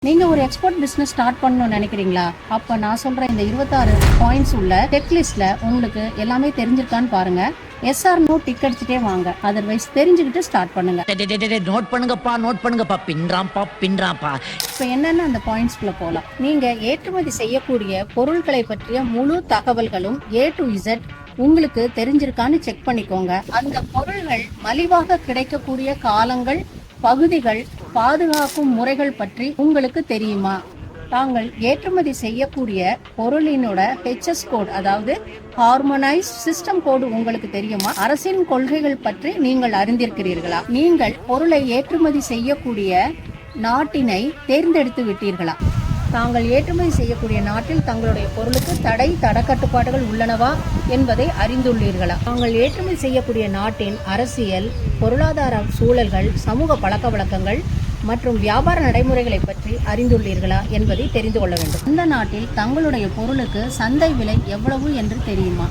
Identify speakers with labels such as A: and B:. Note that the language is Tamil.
A: நீங்க ஒரு எக்ஸ்போர்ட் பிசினஸ் ஸ்டார்ட் பண்ணணும்னு நினைக்கிறீங்களா? அப்ப நான் சொல்ற இந்த 26 பாயிண்ட்ஸ் உள்ள செக்லிஸ்ட்ல உங்களுக்கு எல்லாமே தெரிஞ்சிருக்கான்னு பாருங்க. எஸ் ஆர் நோ டிக் அடிச்சுட்டே வாங்க. அதர்வைஸ் தெரிஞ்சுக்கிட்டு ஸ்டார்ட் பண்ணுங்க.
B: நோட் பண்ணுங்கப்பா பின்றாம்பா.
A: இப்ப என்னென்ன அந்த பாயிண்ட்ஸ்குள்ள போலாம். நீங்க ஏற்றுமதி செய்யக்கூடிய பொருட்களை பற்றிய முழு தகவல்களும் A to Z உங்களுக்கு தெரிஞ்சிருக்கான்னு செக் பண்ணிக்கோங்க. அந்த பொருள்கள் மலிவாக கிடைக்கக்கூடிய காலங்கள், பகுதிகள், பாதுகாக்கும் முறைகள் பற்றி உங்களுக்கு தெரியுமா? தாங்கள் ஏற்றுமதி செய்யக்கூடிய பொருளினோட HS கோட், அதாவது ஹார்மோனைஸ்ட் சிஸ்டம் கோடு உங்களுக்கு தெரியுமா? அரசின் கொள்கைகள் பற்றி நீங்கள் அறிந்திருக்கிறீர்களா? நீங்கள் பொருளை ஏற்றுமதி செய்யக்கூடிய நாட்டினை தேர்ந்தெடுத்து விட்டீர்களா? தாங்கள் ஏற்றுமதி செய்யக்கூடிய நாட்டில் தங்களுடைய பொருளுக்கு தடக்கட்டுப்பாடுகள் உள்ளனவா என்பதை அறிந்துள்ளீர்களா? தாங்கள் ஏற்றுமதி செய்யக்கூடிய நாட்டின் அரசியல், பொருளாதார சூழல்கள், சமூக பழக்க வழக்கங்கள் மற்றும் வியாபார நடைமுறைகளை பற்றி அறிந்துள்ளீர்களா என்பதை தெரிந்து கொள்ள வேண்டும். இந்த நாட்டில் தங்களுடைய பொருளுக்கு சந்தை விலை எவ்வளவு என்று தெரியுமா?